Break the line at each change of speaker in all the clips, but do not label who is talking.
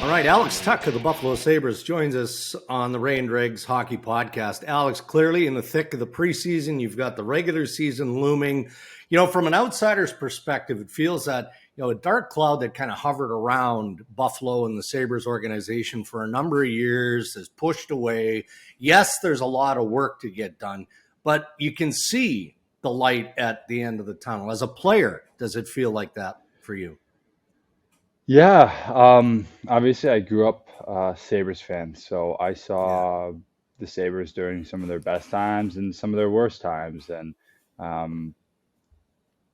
All right, Alex Tuch of the Buffalo Sabres joins us on the Ray and Dregs Hockey Podcast. Alex, clearly in the thick of the preseason, you've got the regular season looming. You know, from an outsider's perspective, it feels that, you know, a dark cloud that kind of hovered around Buffalo and the Sabres organization for a number of years has pushed away. Yes, there's a lot of work to get done, but you can see the light at the end of the tunnel. As a player, does it feel like that for you?
Yeah, obviously I grew up Sabres fan, so I
Yeah.
saw the Sabres during some of their best times and some of their worst times. And um,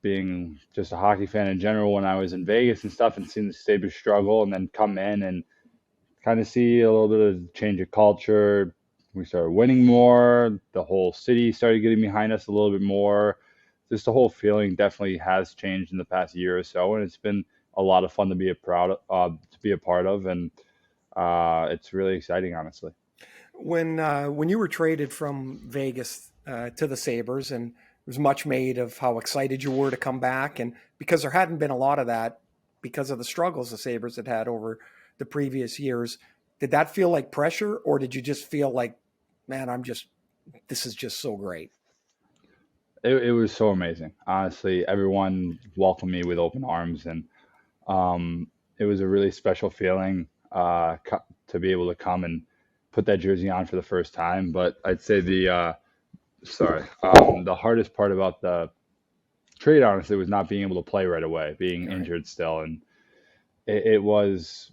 being just a hockey fan in general, when I was in Vegas and stuff and seeing the Sabres struggle and then come in and kind of see a little bit of change of culture. We started winning more. The whole city started getting behind us a little bit more. Just the whole feeling definitely has changed in the past year or so, and it's been a lot of fun to be a part of, and it's really exciting, honestly.
When you were traded from Vegas to the Sabres, and there was much made of how excited you were to come back, and because there hadn't been a lot of that because of the struggles the Sabres had had over the previous years, did that feel like pressure, or did you just feel like, man, this is just so great?
It was so amazing, honestly. Everyone welcomed me with open arms, and it was a really special feeling to be able to come and put that jersey on for the first time. But I'd say the hardest part about the trade, honestly, was not being able to play right away, being
All right.
injured still, and it was,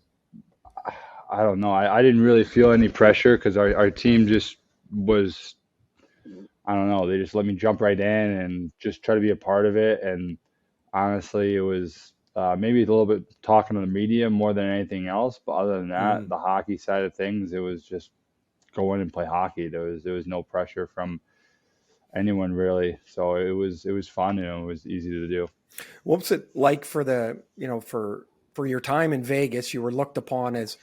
I don't know, I didn't really feel any pressure because our team just was, I don't know, they just let me jump right in and just try to be a part of it. And honestly, it was maybe a little bit talking to the media more than anything else. But other than that,
Mm.
the hockey side of things, it was just go in and play hockey. There was no pressure from anyone really. So it was fun, it was easy to do.
What was it like for for your time in Vegas? You were looked upon as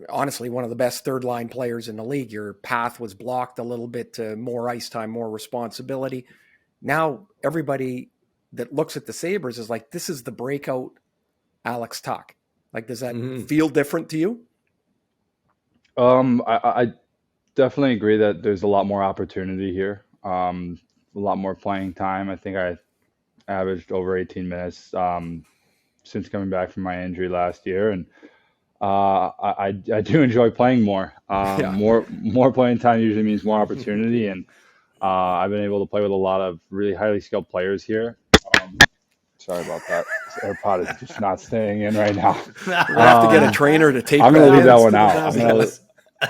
honestly one of the best third line players in the league. Your path was blocked a little bit to more ice time, more responsibility. Now everybody that looks at the Sabres is like, this is the breakout Alex Tuch. Like, does that
Mhm.
feel different to you?
I definitely agree that there's a lot more opportunity here. A lot more playing time. I think I averaged over 18 minutes since coming back from my injury last year, and I do enjoy playing more.
Yeah.
More playing time usually means more opportunity, and I've been able to play with a lot of really highly skilled players here. Um, Sorry about that. This AirPod is just not staying in right now.
We're gonna have to get a
Um,
trainer to tape
I'm
that
gonna leave that
in.
one
To the
out.
vest.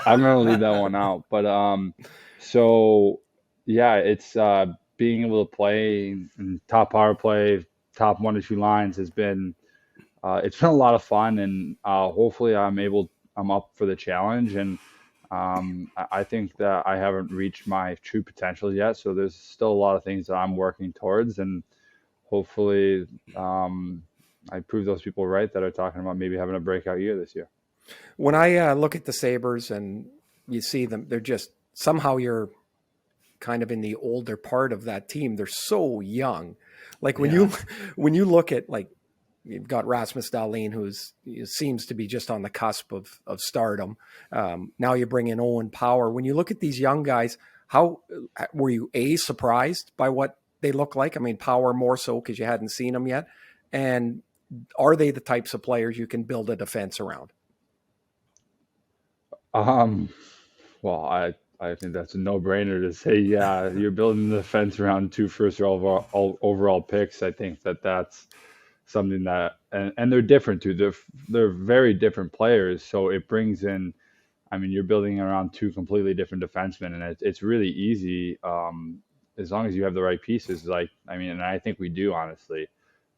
I'm gonna leave that one out. But so yeah, it's being able to play in top power play, top one or two lines has been it's been a lot of fun, and hopefully I'm up for the challenge, and I think that I haven't reached my true potential yet. So there's still a lot of things that I'm working towards, and hopefully um, I prove those people right that are talking about maybe having a breakout year this year.
When I look at the Sabres and you see them, they're just somehow you're kind of in the older part of that team. They're so young. Like when
Yeah.
you when you look at, like, you've got Rasmus Dahlin, who seems to be just on the cusp of stardom. Now you bring in Owen Power. When you look at these young guys, how were you surprised by what they look like? I mean, Power more so because you hadn't seen them yet. And are they the types of players you can build a defense around?
Um, well, I think that's a no-brainer to say, yeah, you're building the defense around two first overall picks. I think that that's something that, and they're different too. They're very different players, so it brings in. I mean, you're building around two completely different defensemen, and it's really easy as long as you have the right pieces. Like, I mean, and I think we do, honestly.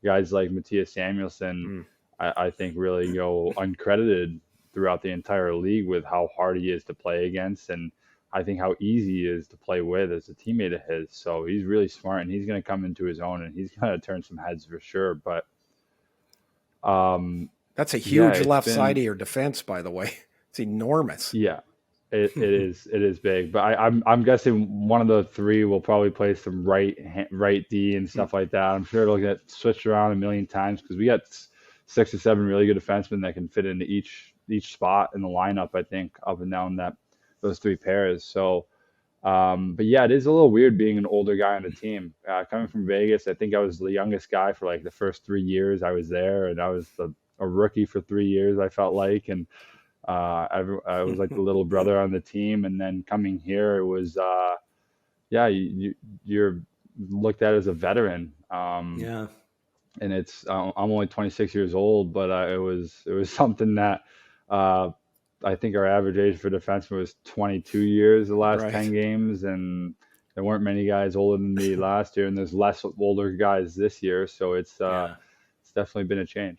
Guys like Matthias Samuelson,
Mm.
I think really go uncredited throughout the entire league with how hard he is to play against, and I think how easy he is to play with as a teammate of his. So he's really smart, and he's going to come into his own, and he's going to turn some heads for sure. But um,
That's a
yeah,
huge
it's
left side
been
of your defense, by the way. It's enormous.
yeah, it is big. But I'm guessing one of the three will probably play some right D and stuff like that. I'm sure it'll get switched around a million times because we got 6 or 7 really good defensemen that can fit into each each spot in the lineup, I think, up and down those three pairs. So, but yeah, it is a little weird being an older guy on the team. Coming from Vegas, I think I was the youngest guy for like the first 3 years I was there, and I was a rookie for 3 years, I felt like, and I was like the little brother on the team. And then coming here, it was yeah, you're looked at as a veteran.
Yeah.
And I'm only 26 years old, but it was something that I think our average age for defenseman was 22 years the last
Right.
10 games, and there weren't many guys older than me last year, and there's less older guys this year, so it's definitely been a change.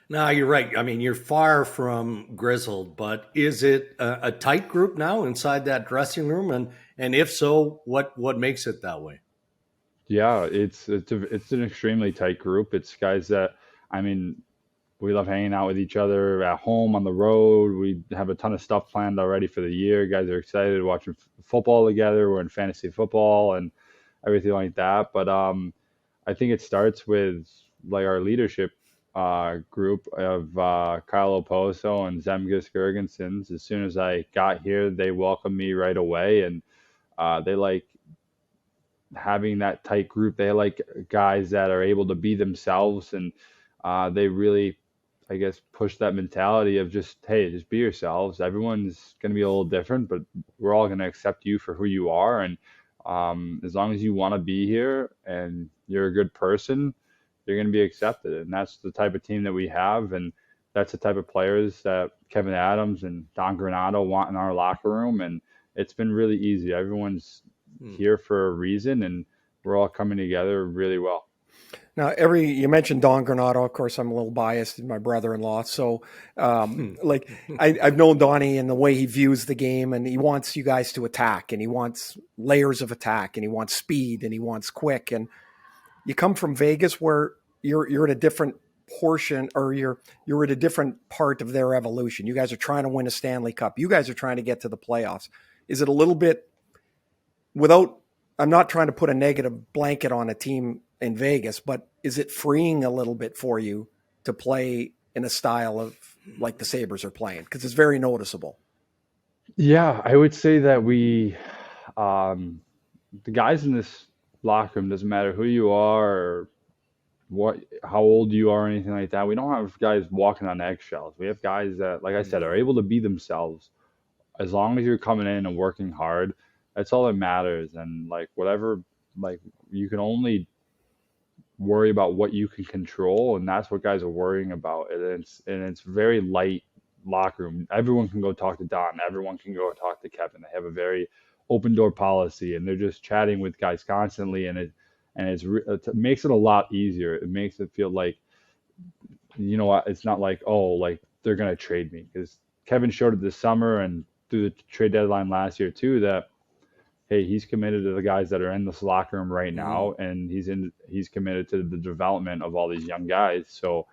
No, you're right. I mean, you're far from grizzled, but is it a tight group now inside that dressing room? And if so, what makes it that way?
Yeah, it's an extremely tight group. It's guys that, I mean, we love hanging out with each other at home, on the road. We have a ton of stuff planned already for the year. Guys are excited watching football together. We're in fantasy football and everything like that. But I think it starts with like our leadership group of Kyle Oposo and Zemgus Girgensons. As soon as I got here, they welcomed me right away, and they like having that tight group. They like guys that are able to be themselves, and they really, I guess, push that mentality of just, hey, just be yourselves. Everyone's going to be a little different, but we're all going to accept you for who you are. And as long as you want to be here and you're a good person, you're going to be accepted. And that's the type of team that we have. And that's the type of players that Kevin Adams and Don Granato want in our locker room. And it's been really easy. Everyone's here for a reason, and we're all coming together really well.
Now, you mentioned Don Granato. Of course, I'm a little biased, my brother-in-law. So, I've known Donnie and the way he views the game, and he wants you guys to attack, and he wants layers of attack, and he wants speed, and he wants quick. And you come from Vegas, where you're at a different portion, or you're at a different part of their evolution. You guys are trying to win a Stanley Cup. You guys are trying to get to the playoffs. Is it a little bit I'm not trying to put a negative blanket on a team in Vegas, but is it freeing a little bit for you to play in a style of like the Sabres are playing? Because it's very noticeable.
Yeah, I would say that the guys in this locker room, doesn't matter who you are or how old you are or anything like that. We don't have guys walking on eggshells. We have guys that, like I said, are able to be themselves. As long as you're coming in and working hard, that's all that matters. And like whatever, like you can only worry about what you can control, and that's what guys are worrying about. And it's very light locker room. Everyone can go talk to Don. Everyone can go talk to Kevin. They have a very open door policy, and they're just chatting with guys constantly. And it makes it a lot easier. It makes it feel like, you know what, it's not like, oh, like they're gonna trade me, because Kevin showed it this summer and through the trade deadline last year too that, hey, he's committed to the guys that are in this locker room right now, and he's committed to the development of all these young guys. So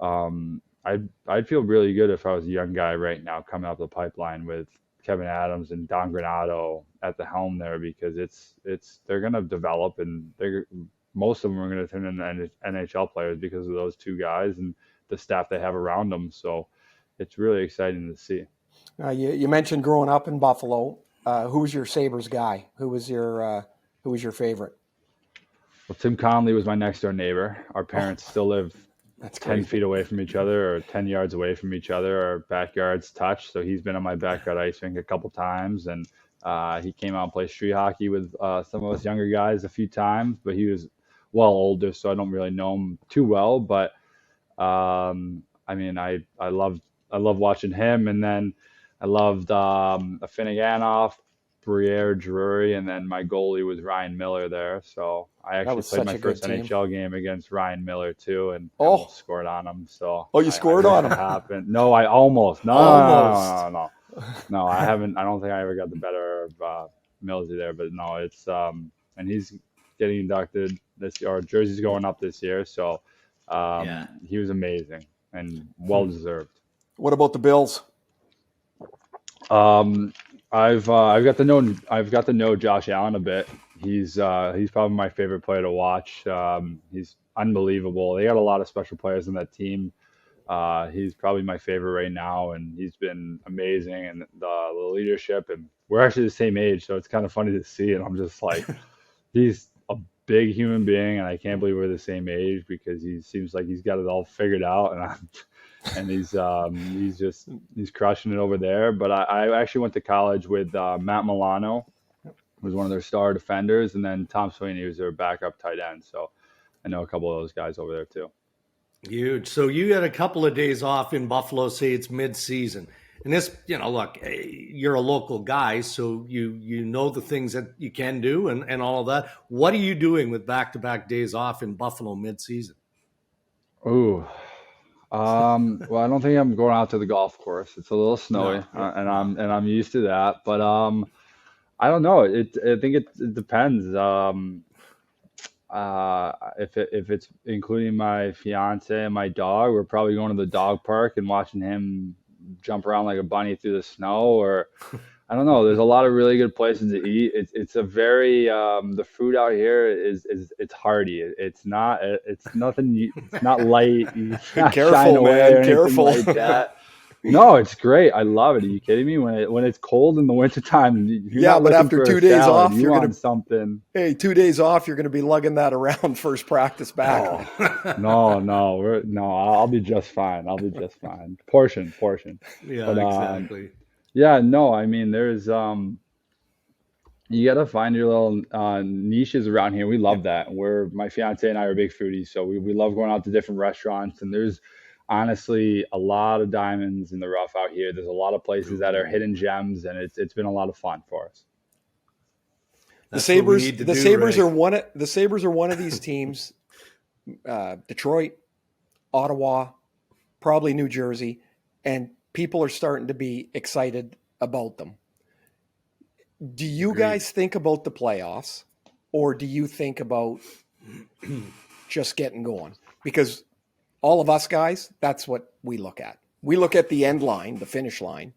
I'd feel really good if I was a young guy right now coming up the pipeline with Kevin Adams and Don Granato at the helm there, because they're going to develop, and most of them are going to turn into NHL players because of those two guys and the staff they have around them. So it's really exciting to see.
You mentioned growing up in Buffalo. Who was your Sabres guy? Who was your favorite?
Well, Tim Conley was my next door neighbor. Our parents still live 10 feet away from each other, or 10 yards away from each other. Our backyards touch, so he's been on my backyard ice rink a couple times, and he came out and played street hockey with some of us younger guys a few times, but he was well older, so I don't really know him too well. But I mean, I love watching him, and then I loved Afinogenov, Briere, Drury, and then my goalie was Ryan Miller there. So I actually played my first NHL game against Ryan Miller too, and almost scored on him. So
you scored on him?
Happened. No, I almost. No, I haven't. I don't think I ever got the better of Millsy there, but no, it's and he's getting inducted this year. Or jersey's going up this year, so he was amazing and well deserved.
What about the Bills?
I've got to know Josh Allen a bit. He's probably my favorite player to watch. He's unbelievable. They got a lot of special players in that team. He's probably my favorite right now, and he's been amazing, and the leadership, and we're actually the same age, so it's kind of funny to see. And I'm just like, he's a big human being, and I can't believe we're the same age because he seems like he's got it all figured out, and he's crushing it over there. But I actually went to college with Matt Milano, who was one of their star defenders, and then Tom Sweeney was their backup tight end. So I know a couple of those guys over there too.
Huge. So you had a couple of days off in Buffalo, say it's mid-season. And this, look, you're a local guy, so you know the things that you can do and all of that. What are you doing with back-to-back days off in Buffalo mid-season?
Ooh. Well, I don't think I'm going out to the golf course. It's a little snowy, and I'm used to that. But I don't know. I think it depends. If it's including my fiance and my dog, we're probably going to the dog park and watching him jump around like a bunny through the snow, or I don't know. There's a lot of really good places to eat. It's a very the food out here is it's hearty. It's not nothing. It's not light. It's not
Careful, man. Careful.
Like that. No, it's great. I love it. Are you kidding me? When it's cold in the wintertime,
but after 2 days off,
you're gonna something.
Hey, 2 days off, you're gonna be lugging that around first practice back.
No, I'll be just fine. Portion.
Yeah,
But,
exactly.
Yeah, no, I mean, there's you got to find your little niches around here. We love that. My fiance and I are big foodies, so we love going out to different restaurants, and there's honestly a lot of diamonds in the rough out here. There's a lot of places that are hidden gems, and it's been a lot of fun for us.
The Sabres are one of these teams. Detroit, Ottawa, probably New Jersey, and people are starting to be excited about them. Do you guys think about the playoffs, or do you think about just getting going? Because all of us guys, that's what we look at. We look at the end line, the finish line,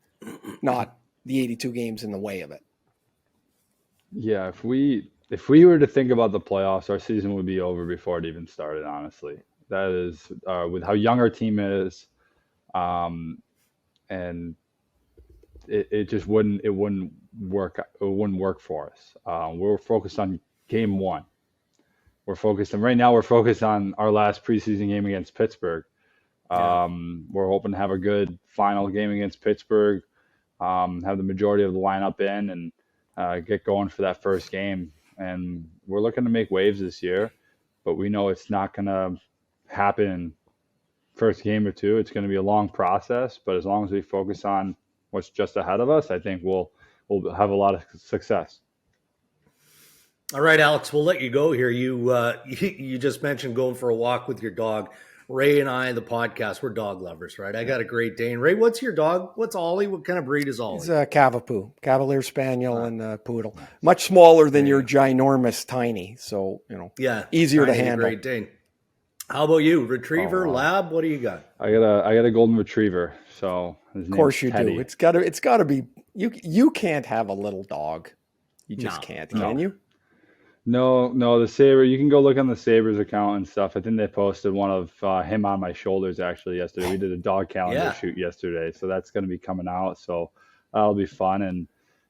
not the 82 games in the way of it.
Yeah, if we were to think about the playoffs, our season would be over before it even started, honestly. That is with how young our team is, and it just wouldn't work. It wouldn't work for us. We're focused on game one. Right now we're focused on our last preseason game against Pittsburgh. We're hoping to have a good final game against Pittsburgh, have the majority of the lineup in, and get going for that first game. And we're looking to make waves this year, but we know it's not going to happen first game or two. It's going to be a long process, but as long as we focus on what's just ahead of us, I think we'll have a lot of success.
All right, Alex, we'll let you go here. You just mentioned going for a walk with your dog. Ray and I, the podcast, we're dog lovers, right? I got a Great Dane. Ray, what's your dog? What's Ollie? What kind of breed is Ollie?
He's a Cavapoo, Cavalier Spaniel, and a Poodle. Much smaller than your ginormous Tiny, so easier to handle.
Great Dane. How about you? Retriever, Lab? What do you got?
I got a golden retriever. So
of course you
Teddy.
do. It's got to be. You can't have a little dog. You just can't. Can you?
No, the Sabre, you can go look on the Sabres account and stuff. I think they posted one of him on my shoulders actually yesterday. We did a dog calendar shoot yesterday, so that's going to be coming out. So that'll be fun. And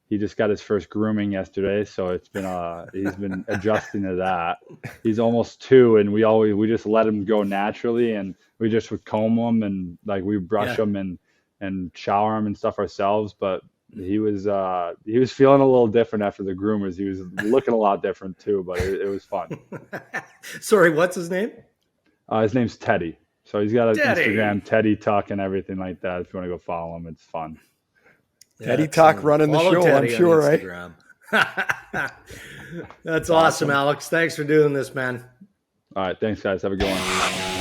he just got his first grooming yesterday, so it's been he's been adjusting to that. He's almost 2, and we just let him go naturally, and we just would comb him and like we brush him and shower him and stuff ourselves. But he was feeling a little different after the groomers. He was looking a lot different too, but it was fun.
Sorry, what's his name?
His name's Teddy. So he's got an Instagram, Teddy Tuch, and everything like that. If you want to go follow him, it's fun.
Teddy Tuch running the show, Teddy, I'm sure,
right? That's awesome, Alex. Thanks for doing this, man.
All right, thanks, guys. Have a good one.